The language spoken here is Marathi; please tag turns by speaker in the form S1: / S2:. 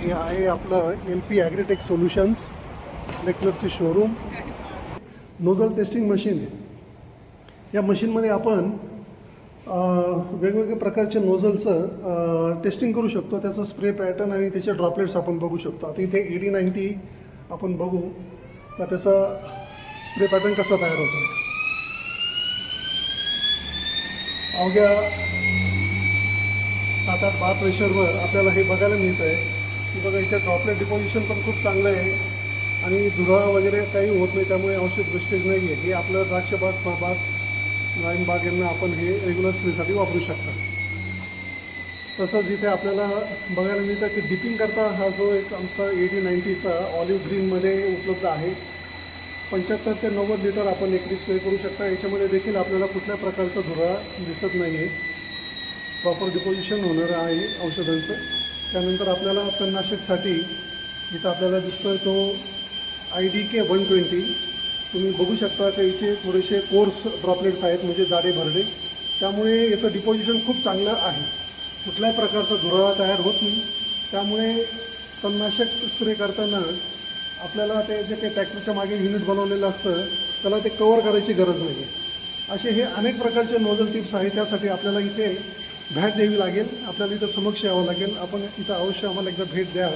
S1: हे आहे आपलं LP ॲग्रीटेक सोल्युशन्स लेक्चरची शोरूम. नोझल टेस्टिंग मशीन आहे. या मशीनमध्ये आपण वेगवेगळ्या प्रकारच्या नोझलचं टेस्टिंग करू शकतो. त्याचा स्प्रे पॅटर्न आणि त्याचे ड्रॉपलेट्स आपण बघू शकतो. आता इथे AD90 आपण बघू का त्याचा स्प्रे पॅटर्न कसा तयार होतो. अवघ्या 7-8 बार प्रेशरवर आपल्याला हे बघायला मिळतं आहे की बघा याच्या ड्रॉपलेट डिपॉझिशन पण खूप चांगलं आहे आणि धुरा वगैरे काही होत नाही, त्यामुळे औषध वेस्टेज नाही आहे. हे आपलं द्राक्षबाग, फळबाग, डाळिंबाग यांना आपण हे रेग्युलर स्प्रेसाठी वापरू शकता. तसंच इथे आपल्याला बघायला मिळतं की डिपिंग करता हा जो एक आमचा AD90चा ऑलिव्ह ग्रीनमध्ये उपलब्ध आहे. 75 ते 90 लिटर आपण एकरी स्प्रे करू शकता. याच्यामध्ये देखील आपल्याला कुठल्या प्रकारचा धुरा दिसत नाही आहे. प्रॉपर डिपॉझिशन होणारं आहे औषधांचं. त्यानंतर आपल्याला तणनाशकसाठी इथं आपल्याला दिसतोय तो IDK 120. तुम्ही बघू शकता की याचे थोडेसे कोर्स ड्रॉपलेट्स आहेत, म्हणजे जाडे भरडे, त्यामुळे याचं डिपॉझिशन खूप चांगलं आहे. कुठल्याही प्रकारचा धुराळा तयार होत नाही. त्यामुळे तणनाशक स्प्रे करताना आपल्याला ते जे काही ट्रॅक्टरच्या मागे युनिट बनवलेलं असतं त्याला ते कवर करायची गरज नाही. असे हे अनेक प्रकारचे नोझल टिप्स आहेत. त्यासाठी आपल्याला इथे भेट द्यावी लागेल, आपल्याला इथं समक्ष यावं लागेल. आपण इथं अवश्य आम्हाला एकदा भेट द्या.